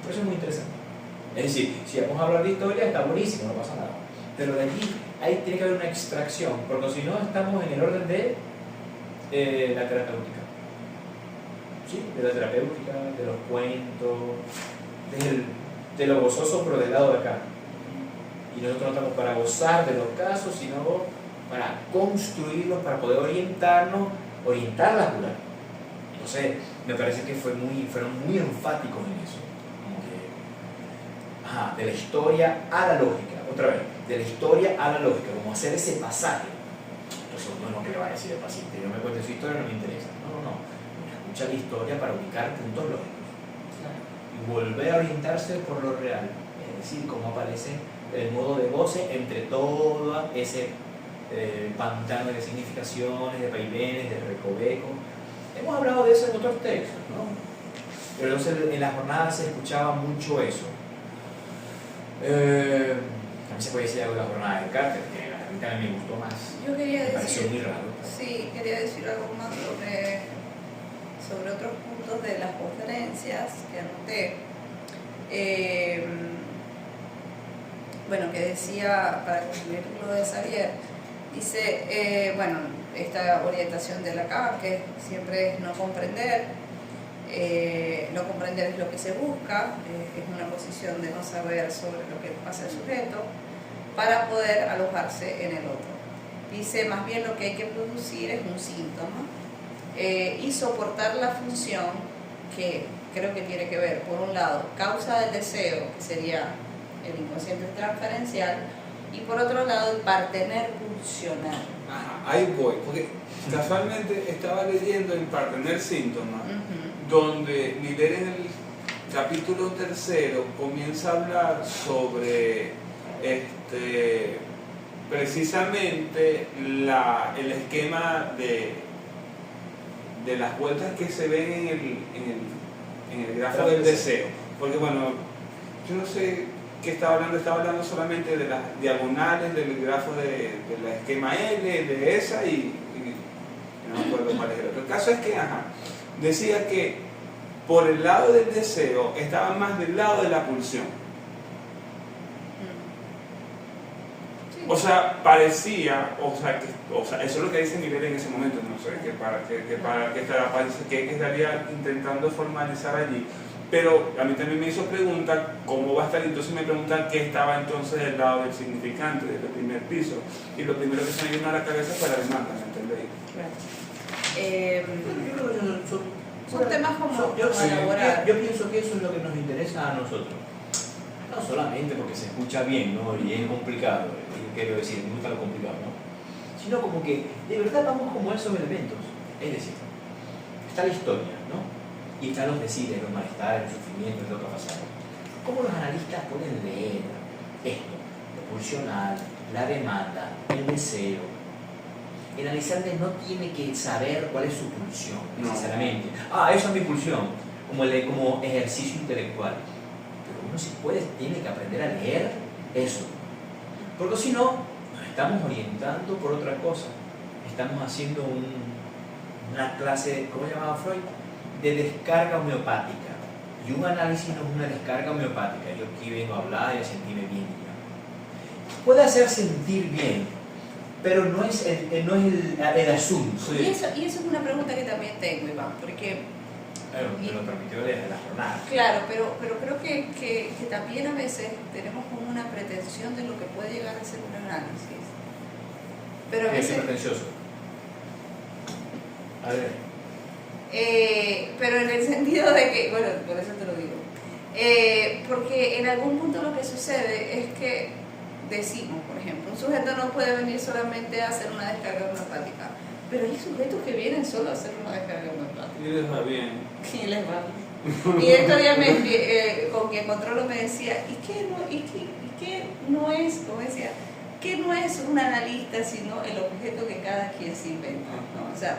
Por eso es muy interesante. Es decir, si vamos a hablar de historia, está buenísimo, no pasa nada. Pero de allí tiene que haber una extracción, porque si no estamos en el orden de la terapéutica. ¿Sí? De la terapéutica, de los cuentos, de lo gozoso, pero del lado de acá. Y nosotros no estamos para gozar de los casos, sino para construirlos, para poder orientar la cura. Entonces, me parece que fueron muy enfáticos en eso. Como que, de la historia a la lógica, otra vez, de la historia a la lógica, como hacer ese pasaje. Entonces, uno no que le va a decir el paciente, yo me cuento su historia, no me interesa. No. Escucha la historia para ubicar puntos lógicos. Y volver a orientarse por lo real, es decir, cómo aparece el modo de goce entre todo ese pantano de significaciones, de vaivenes, de recoveco. Hemos hablado de eso en otros textos, ¿no? Pero entonces en la jornada se escuchaba mucho eso. También se puede decir algo de la jornada de Carter, que a mí también me gustó más. Yo quería me pareció muy raro. Sí, quería decir algo más sobre otros puntos de las conferencias que anoté. Bueno, que decía, para concluir lo de Xavier, dice, esta orientación de Lacan, que siempre es no comprender es lo que se busca, es una posición de no saber sobre lo que pasa al sujeto, para poder alojarse en el otro. Dice, más bien lo que hay que producir es un síntoma y soportar la función que creo que tiene que ver, por un lado, causa del deseo, que sería el inconsciente transferencial, y por otro lado el partener pulsional. Ahí voy, porque casualmente estaba leyendo el partener síntoma, donde Miller en el capítulo 3 comienza a hablar sobre precisamente el esquema de las vueltas que se ven en el grafo del deseo, porque bueno, yo no sé qué estaba hablando solamente de las diagonales del grafo del esquema L, de esa y no me acuerdo cuál es el otro. El caso es que decía que por el lado del deseo estaba más del lado de la pulsión. O sea, parecía, eso es lo que dice Miller en ese momento, no sé, que estaría intentando formalizar allí. Pero a mí también me hizo pregunta cómo va a estar, entonces me preguntan qué estaba entonces del lado del significante, del primer piso. Y lo primero que se me vino a la cabeza fue la demanda, ¿me entendéis? Claro. Son temas como elaborar. Yo pienso que eso es lo que nos interesa a nosotros. No solamente porque se escucha bien, ¿no? Y es complicado, quiero decir, me gusta lo complicado, ¿no? Sino como que de verdad vamos como a esos elementos. Es decir, está la historia, ¿no? Y están los decires, los malestares, los sufrimientos, lo que ha pasado. ¿Cómo los analistas pueden leer esto? Lo pulsional, la demanda, el deseo. El analizante no tiene que saber cuál es su pulsión, necesariamente. Eso es mi pulsión, como ejercicio intelectual. Pero uno sí tiene que aprender a leer eso. Porque si no, nos estamos orientando por otra cosa. Estamos haciendo una clase, ¿cómo llamaba Freud? De descarga homeopática. Y un análisis no es una descarga homeopática. Yo aquí vengo a hablar y a sentirme bien. Puede hacer sentir bien, pero no es el asunto. Y eso es una pregunta que también tengo, Iván, porque... me lo permitió desde la jornada. Claro, pero creo que también a veces tenemos como una pretensión de lo que puede llegar a ser un análisis. Pero a veces... Es pretencioso. A ver. Pero en el sentido de que, bueno, por eso te lo digo, porque en algún punto lo que sucede es que decimos, por ejemplo, un sujeto no puede venir solamente a hacer una descarga homeopática, pero hay sujetos que vienen solo a hacer una descarga homeopática. Y les va bien. Y les va bien. Y estos días con quien controlo me decía, ¿y qué ¿qué no es, como decía, qué no es un analista sino el objeto que cada quien se inventa, ¿no? O sea,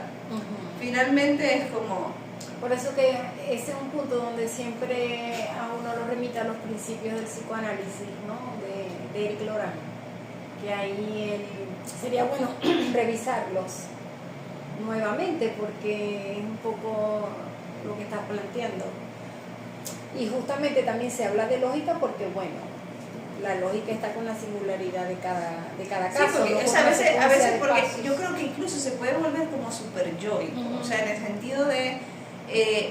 finalmente es como... Por eso que ese es un punto donde siempre a uno lo remite a los principios del psicoanálisis, ¿no? De Eric Laurent, que ahí sería bueno revisarlos nuevamente porque es un poco lo que estás planteando. Y justamente también se habla de lógica porque, bueno, la lógica está con la singularidad de cada caso. Sí, porque, ¿no? o sea, a veces porque yo creo que incluso se puede volver como super yoico, o sea, en el sentido de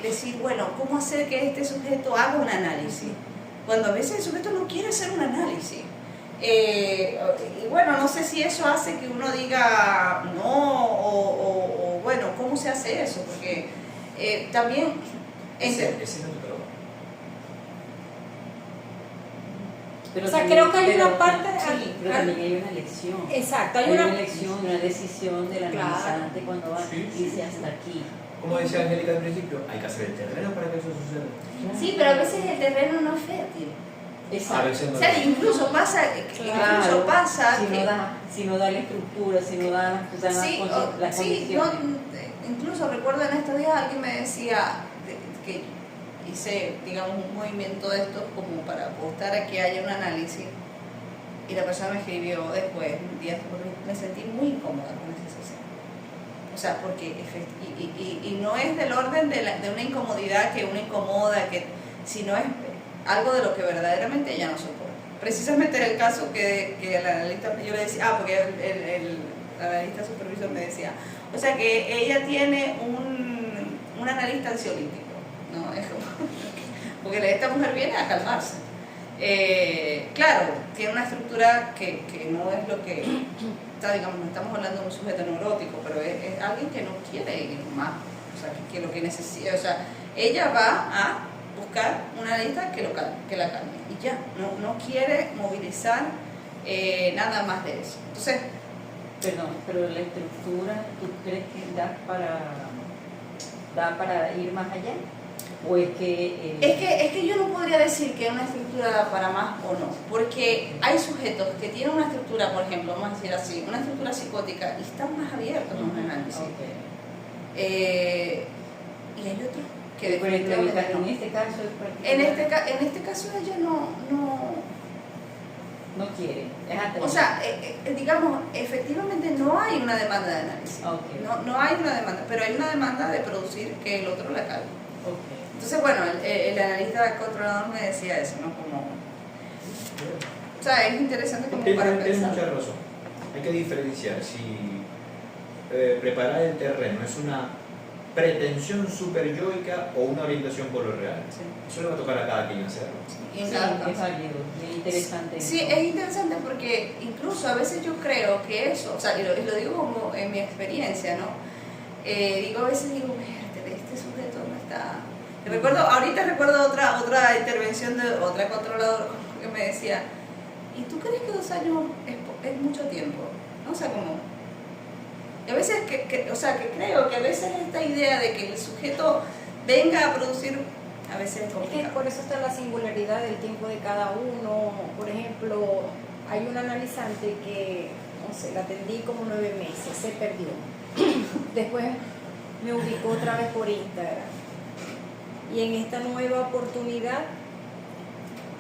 decir, bueno, ¿cómo hacer que este sujeto haga un análisis? Cuando a veces el sujeto no quiere hacer un análisis. Y bueno, no sé si eso hace que uno diga no, o bueno, ¿cómo se hace eso? Porque también... Ese no es tu trabajo. Pero o sea, también, creo que hay una parte... Sí, pero también hay una elección. Exacto, Hay una elección, una decisión del Claro. analizante cuando va Sí, y dice hasta aquí. Como decía Angélica al principio, hay que hacer el terreno para que eso suceda. Sí, pero a veces el terreno no es fértil. A Exacto. veces no. O sea, incluso pasa, Claro, que... si no da la estructura, si no da Sí, las sí, condiciones. incluso recuerdo en estos días alguien me decía que hice, digamos, un movimiento de estos como para apostar a que haya un análisis y la persona me escribió después, un día, porque me sentí muy incómoda con esa sesión. O sea, porque y no es del orden de una incomodidad que uno incomoda, sino es algo de lo que verdaderamente ella no soporta. Precisamente en el caso que el analista, yo le decía, porque el analista supervisor me decía, o sea que ella tiene un analista ansiolítico, ¿no? Es como, porque esta mujer viene a calmarse. Claro, tiene una estructura que no es lo que, digamos, no estamos hablando de un sujeto neurótico, pero es alguien que no quiere ir más, o sea, que lo que necesita, o sea, ella va a buscar una analista que la calme y ya, no quiere movilizar nada más de eso. Entonces, Perdón, pero la estructura, ¿tú crees que da para ir más allá? ¿O es que...? es que yo no podría decir que una estructura da para más o no, porque hay sujetos que tienen una estructura, por ejemplo, vamos a decir así, una estructura psicótica y están más abiertos a un análisis. Okay. Y hay otros que Por ejemplo, definitivamente no. en este caso es particular. En este caso ella No quiere, es atrevida. o sea, digamos, efectivamente no hay una demanda de análisis. Okay. No hay una demanda, pero hay una demanda de producir que el otro la calme. Okay. Entonces, bueno, el analista controlador me decía eso, ¿no? Como, o sea, es interesante como para Tienes pensar. mucha razón. Hay que diferenciar si preparar el terreno es una pretensión superyoica o una orientación por lo real. Sí. Eso le va a tocar a cada quien hacerlo. Y en Sí, cada es caso. válido, es interesante. Sí, eso. es interesante porque incluso a veces yo creo que eso, o sea, y lo digo como en mi experiencia, ¿no? A veces digo, este sujeto no está... Ahorita recuerdo otra intervención de otra controladora que me decía, ¿y tú crees que 2 años es mucho tiempo? ¿No? O sea, como... Y a veces o sea, que creo que a veces esta idea de que el sujeto venga a producir, a veces es Es que complicado. por eso está la singularidad del tiempo de cada uno. Por ejemplo, hay un analizante que, no sé, la atendí como 9 meses, se perdió. Después me ubicó otra vez por Instagram. Y en esta nueva oportunidad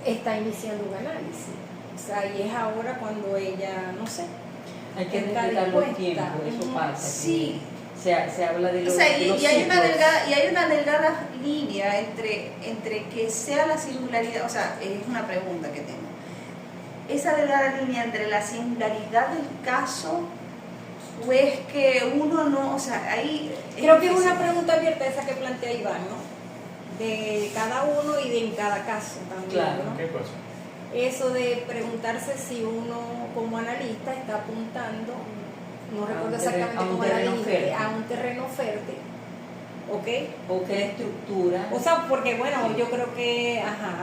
está iniciando un análisis. O sea, y es ahora cuando ella, no sé, Hay que está respetar los dispuesta. tiempos, eso pasa. Sí. Se habla de O los, sea, de los y hay ciclos. una delgada línea entre que sea la singularidad, o sea, es una pregunta que tengo. Esa delgada línea entre la singularidad del caso o es que uno no, o sea, ahí... Creo que es difícil. una pregunta abierta esa que plantea Iván, ¿no? De cada uno y de en cada caso también, Claro. ¿no? ¿Qué cosa? Eso de preguntarse si uno como analista está apuntando, no recuerdo exactamente a un cómo la terreno dijiste, fértil. a un terreno fértil, ¿ok? O qué estructura. O sea, porque bueno, yo creo que,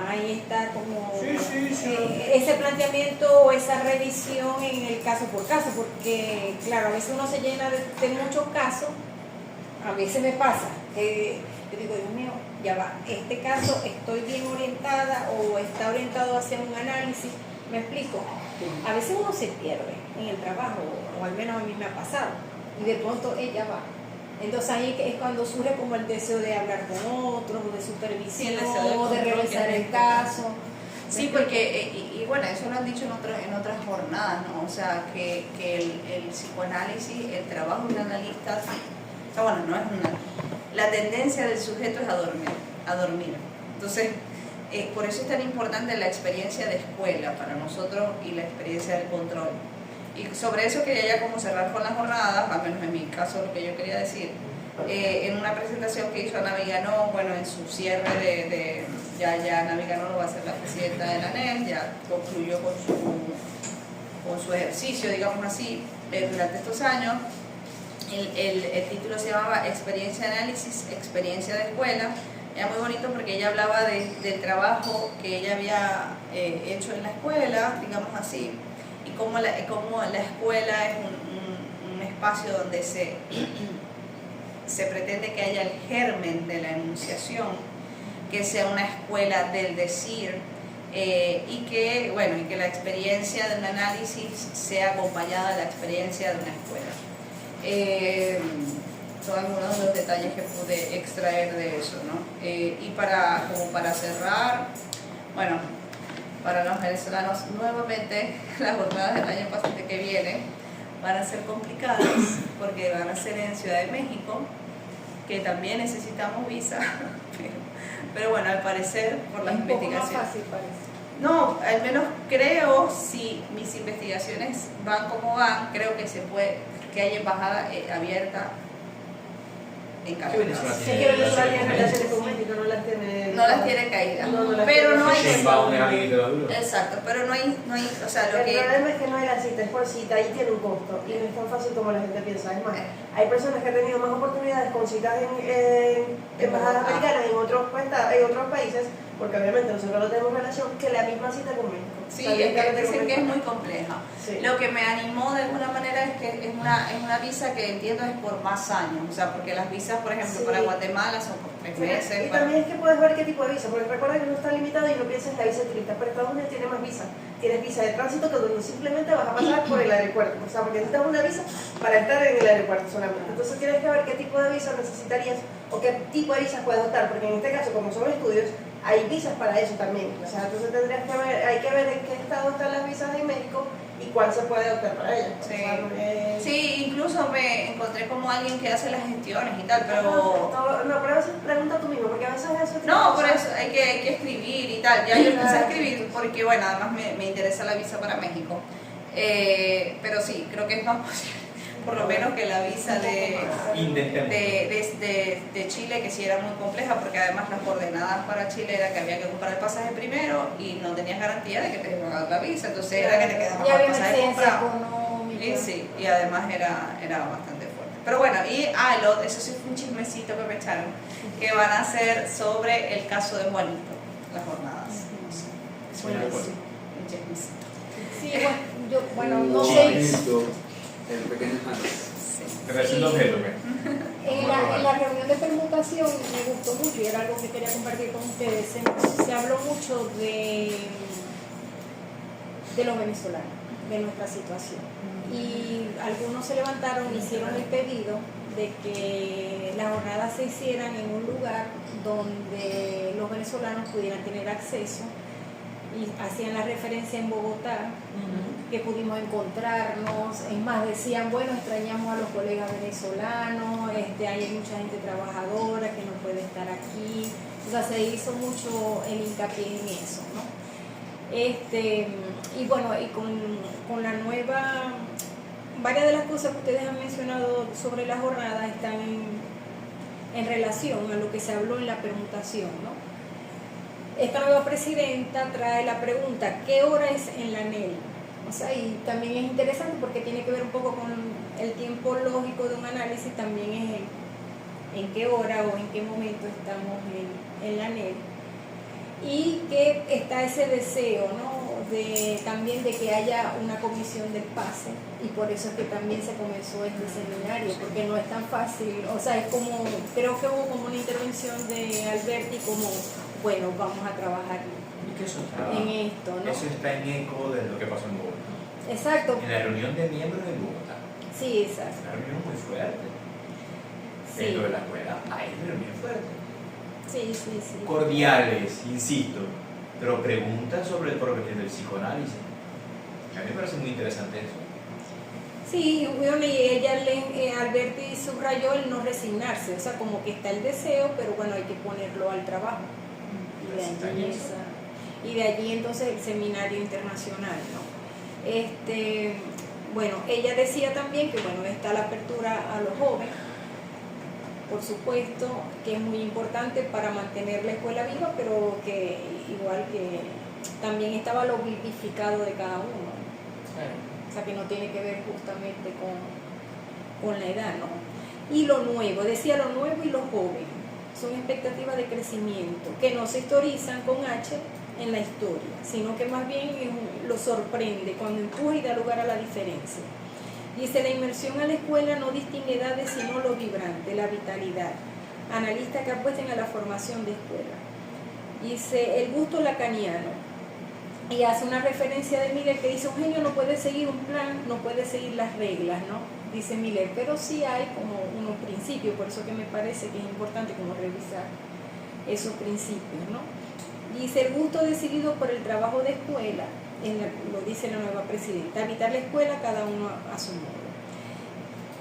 ahí está como Sí. ese planteamiento o esa revisión en el caso por caso, porque claro, a veces uno se llena de muchos casos, a veces me pasa, que yo digo, Dios mío, ya va, este caso estoy bien orientada o está orientado hacia un análisis ¿Me explico? A veces uno se pierde en el trabajo, o al menos a mí me ha pasado, y de pronto ella va. Entonces ahí es cuando surge como el deseo de hablar con otros, de supervisión, de revisar el caso. Sí, porque, y bueno, eso lo han dicho en otras jornadas, ¿no? O sea, que el psicoanálisis, el trabajo de un analista, o sea, bueno, no es una... La tendencia del sujeto es a dormir. Entonces, por eso es tan importante la experiencia de escuela para nosotros y la experiencia del control. Y sobre eso quería ya como cerrar con las jornadas, al menos en mi caso lo que yo quería decir. En una presentación que hizo Ana Viganó, bueno, en su cierre ya Ana Viganó no va a ser la presidenta de la ANEL, ya concluyó con su ejercicio, digamos así, durante estos años. El título se llamaba Experiencia de Análisis, Experiencia de Escuela. Era muy bonito porque ella hablaba del trabajo que ella había hecho en la escuela, digamos así, y cómo la escuela es un espacio donde se pretende que haya el germen de la enunciación, que sea una escuela del decir, y que la experiencia de un análisis sea acompañada de la experiencia de una escuela. Son algunos de los detalles que pude extraer de eso, ¿no? Y como para cerrar, bueno, para los venezolanos, nuevamente las jornadas del año pasado que viene van a ser complicadas porque van a ser en Ciudad de México, que también necesitamos visa, pero bueno, al parecer por las investigaciones. Un poco más fácil parece. No, al menos creo, si mis investigaciones van como van, creo que se puede, que hay embajada abierta en Caracas. Es que Venezuela tiene relaciones con México, no las tiene... No las tiene caídas, las pero no hay... Sheinbaum es alguien que lo duro. Exacto, pero no hay, o sea, lo El que... problema es que no hay la cita, es por cita, y tiene un costo, y no es tan fácil como la gente piensa. Es más, hay personas que han tenido más oportunidades con citas en embajadas americanas en otros países, porque obviamente nosotros no tenemos relación, que la misma cita con México. Sí, es que dicen que es muy compleja. Sí. Lo que me animó de alguna manera es que es una visa que entiendo es por más años, o sea, porque las visas, por ejemplo, Sí. para Guatemala son por 3 meses. Y también es que puedes ver qué tipo de visa, porque recuerda que no está limitado y no piensas en la visa turista, pero Estados Unidos tiene más visas. Tienes visa de tránsito que donde simplemente vas a pasar por el aeropuerto, o sea, porque necesitas una visa para entrar en el aeropuerto solamente. Entonces tienes que ver qué tipo de visa necesitarías o qué tipo de visas puedes optar, porque en este caso, como son estudios, hay visas para eso también. O sea, entonces hay que ver en qué estado están las visas en México y cuál se puede optar para ellas. Sí. O sea, Sí, incluso me encontré como alguien que hace las gestiones y tal, pero... No, pero a veces pregunta tú mismo, porque a veces eso... No, por eso hay que escribir y tal. Ya yo empecé a escribir porque, bueno, además me interesa la visa para México. Pero sí, creo que es más posible, por lo menos que la visa de Chile, que sí era muy compleja, porque además las coordenadas para Chile era que había que comprar el pasaje primero y no tenías garantía de que te iban a dar la visa, entonces era que te quedaba Ya el había pasaje emergencia comprado. económica. Y sí, y además era bastante fuerte. Pero bueno, eso sí fue un chismecito que me echaron, que van a ser sobre el caso de Juanito, las jornadas. Es un chismecito. Sí, no sé. El pequeño Hannes. Relación de objeto, ¿qué? En la reunión de permutación me gustó mucho y era algo que quería compartir con ustedes. Se habló mucho de los venezolanos, de nuestra situación. Y algunos se levantaron y hicieron el pedido de que las jornadas se hicieran en un lugar donde los venezolanos pudieran tener acceso, y hacían la referencia en Bogotá, que pudimos encontrarnos. Es más, decían, bueno, extrañamos a los colegas venezolanos, hay mucha gente trabajadora que no puede estar aquí. O sea, se hizo mucho el hincapié en eso, ¿no? Y bueno, y con la nueva, varias de las cosas que ustedes han mencionado sobre la jornada están en relación a lo que se habló en la permutación, ¿no? Esta nueva presidenta trae la pregunta, ¿qué hora es en la ANEL? O sea, y también es interesante porque tiene que ver un poco con el tiempo lógico de un análisis, también es en qué hora o en qué momento estamos en la ANEL. Y que está ese deseo, ¿no? También de que haya una comisión del pase, y por eso es que también se comenzó este seminario, porque no es tan fácil. O sea, es como, creo que hubo como una intervención de Alberti como, bueno, vamos a trabajar Y que eso en esto, ¿no? Eso está en eco de lo que pasó en Bogotá. Exacto. En la reunión de miembros en Bogotá. Sí, exacto. Una reunión muy fuerte. Sí. Dentro de la escuela hay reuniones fuertes. Sí, sí, sí. Cordiales, insisto, pero preguntas sobre el porvenir del psicoanálisis. A mí me parece muy interesante eso. Sí, bueno, y ella, Alberti subrayó el no resignarse, o sea, como que está el deseo, pero bueno, hay que ponerlo al trabajo. Y de allí entonces el seminario internacional, ¿no? Bueno, ella decía también que bueno, está la apertura a los jóvenes, por supuesto, que es muy importante para mantener la escuela viva, pero que igual que también estaba lo vivificado de cada uno. O sea, que no tiene que ver justamente con la edad, ¿no? Y lo nuevo, decía lo nuevo y lo joven, son expectativas de crecimiento, que no se historizan con H en la historia, sino que más bien lo sorprende cuando empuja y da lugar a la diferencia. Dice, la inmersión a la escuela no distingue edades, sino lo vibrante, la vitalidad. Analistas que apuesten a la formación de escuela. Dice, el gusto lacaniano. Y hace una referencia de Miller que dice, un genio no puede seguir un plan, no puede seguir las reglas, ¿no? Dice Miller, pero sí hay como unos principios, por eso que me parece que es importante como revisar esos principios, ¿no? Dice, el gusto decidido por el trabajo de escuela, lo dice la nueva presidenta, habitar la escuela cada uno a su modo.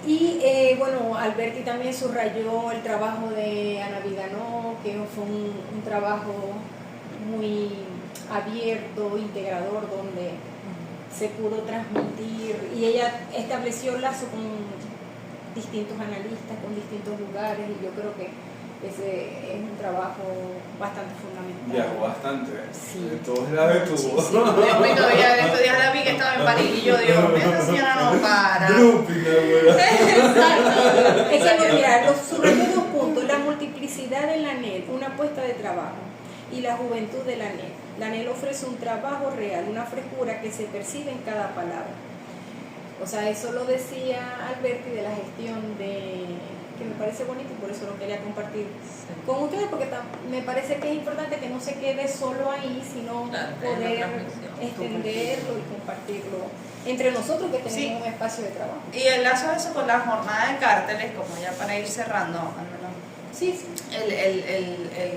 Y bueno, Alberti también subrayó el trabajo de Ana Viganó, que fue un trabajo muy abierto, integrador, donde se pudo transmitir, y ella estableció lazo con distintos analistas, con distintos lugares, y yo creo que ese es un trabajo bastante fundamental. Viajó bastante, sí. De todos lados estuvo. Sí, sí. Yo todavía estos días la vi que estaba en París y yo digo, esta señora no para. Exacto. Es que mira, los subrayos 2 puntos, la multiplicidad de la ANEL, una apuesta de trabajo, y la juventud de la ANEL. La ANEL ofrece un trabajo real, una frescura que se percibe en cada palabra. O sea, eso lo decía Alberti de la gestión que me parece bonito y por eso lo quería compartir con ustedes, porque me parece que es importante que no se quede solo ahí, sino poder extenderlo y compartirlo entre nosotros que tenemos un espacio de trabajo. Y enlazo eso con la jornada de cárteles, como ya para ir cerrando, al menos. Sí.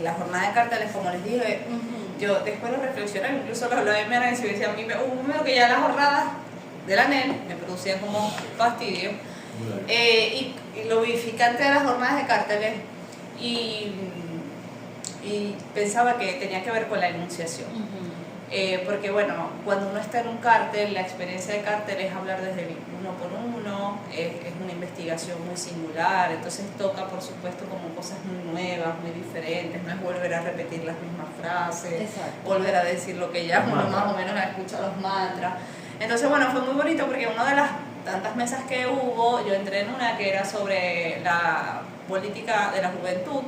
La jornada de cárteles, como les dije, yo después lo reflexioné, incluso lo hablaba en mi análisis y decía, a mí hubo un momento que ya las jornadas de la NEL me producían como fastidio. Y lo vivificante de las jornadas de cárteles y pensaba que tenía que ver con la enunciación. Porque bueno, cuando uno está en un cártel, la experiencia de cártel es hablar desde uno por uno, es una investigación muy singular, entonces toca por supuesto como cosas muy nuevas, muy diferentes, no es volver a repetir las mismas frases, exacto, volver a decir lo que ya uno más o menos ha escuchado los mantras. Entonces bueno, fue muy bonito porque una de las tantas mesas que hubo, yo entré en una que era sobre la política de la juventud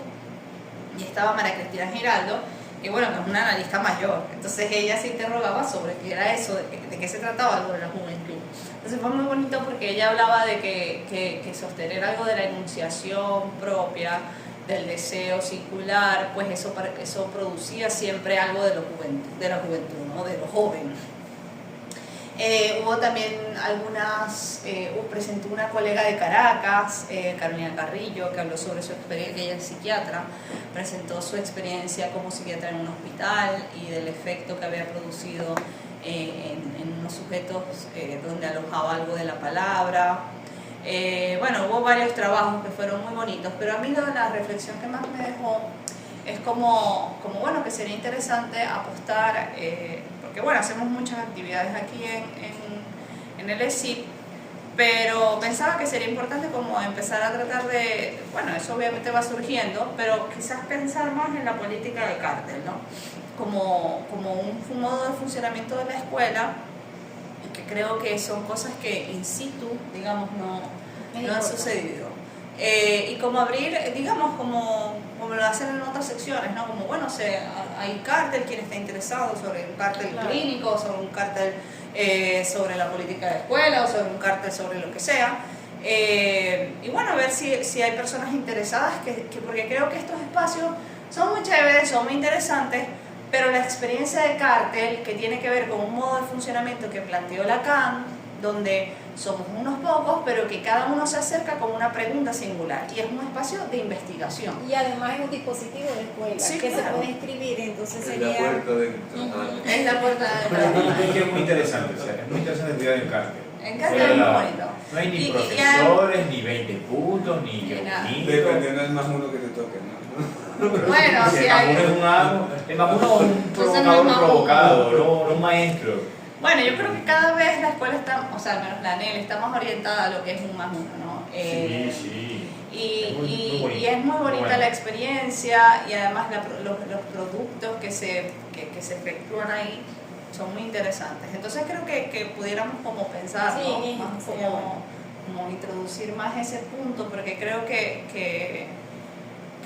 y estaba María Cristina Giraldo, que bueno, que es una analista mayor, entonces ella se interrogaba sobre qué era eso, de qué se trataba algo de la juventud. Entonces fue muy bonito porque ella hablaba de que sostener algo de la enunciación propia, del deseo circular, pues eso producía siempre algo de la juventud, ¿no? De lo joven. Hubo también presentó una colega de Caracas, Carolina Carrillo, que habló sobre su experiencia, ella es psiquiatra, presentó su experiencia como psiquiatra en un hospital y del efecto que había producido en unos sujetos donde alojaba algo de la palabra. Bueno, hubo varios trabajos que fueron muy bonitos, pero a mí la reflexión que más me dejó es como bueno, que sería interesante apostar, porque bueno, hacemos muchas actividades aquí en el ESIP, pero pensaba que sería importante como empezar a tratar de, bueno, eso obviamente va surgiendo, pero quizás pensar más en la política de cártel, ¿no? Como un modo de funcionamiento de la escuela, que creo que son cosas que in situ, digamos, no han sucedido. Y como abrir, digamos, como lo hacen en otras secciones, ¿no? Como, bueno, hay cártel, quien está interesado sobre un cártel clínico, sobre un cártel sobre la política de escuela, o sobre un cártel sobre lo que sea. Y bueno, a ver si hay personas interesadas, porque creo que estos espacios son muy chéveres, son muy interesantes, pero la experiencia de cártel, que tiene que ver con un modo de funcionamiento que planteó Lacan, donde somos unos pocos, pero que cada uno se acerca con una pregunta singular, y es un espacio de investigación. Y además es un dispositivo de escuela Sí, que claro. se puede escribir, entonces Es la sería... puerta de... Es la puerta de Pero es que es muy interesante, o sea, es muy interesante estudiar en cárcel. En cárcel es muy bonito. No hay ni Y- profesores, ni 20 puntos, ni que nada. bonito. Dependiendo del más uno que te toque, ¿no? Bueno, Si sí el hay... mamuno es un amo, el mamuno es un Pues no es provocador mamuno. provocado, no un maestro. Bueno, yo creo que cada vez la escuela está, o sea, al menos la ANEL está más orientada a lo que es un más uno, ¿no? Sí. Y Es muy bonito. y es muy bonita Bueno. la experiencia, y además los productos que se efectúan ahí son muy interesantes. Entonces creo que pudiéramos como pensar, ¿no? Sí, Más sería bueno. como introducir más ese punto, porque creo que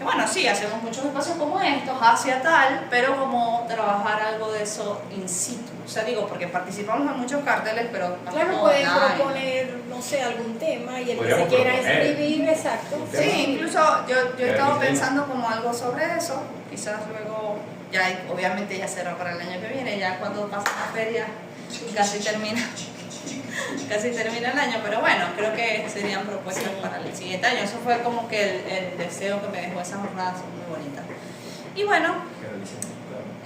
bueno, sí, hacemos muchos espacios como estos, hacia tal, pero como trabajar algo de eso in situ. O sea, digo, porque participamos en muchos carteles, pero no Claro, como pueden online. proponer, no sé, algún tema y el que se Podríamos quiera proponer. escribir, exacto. Un Sí, incluso yo he Claro, estado sí. pensando como algo sobre eso, quizás luego, ya obviamente ya será para el año que viene, ya cuando pase la feria casi termina el año, pero bueno, creo que serían propuestas para el siguiente año. Eso fue como que el deseo que me dejó esa jornada, son muy bonitas. Y bueno,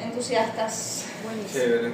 entusiastas. Buenísimo. Chévere.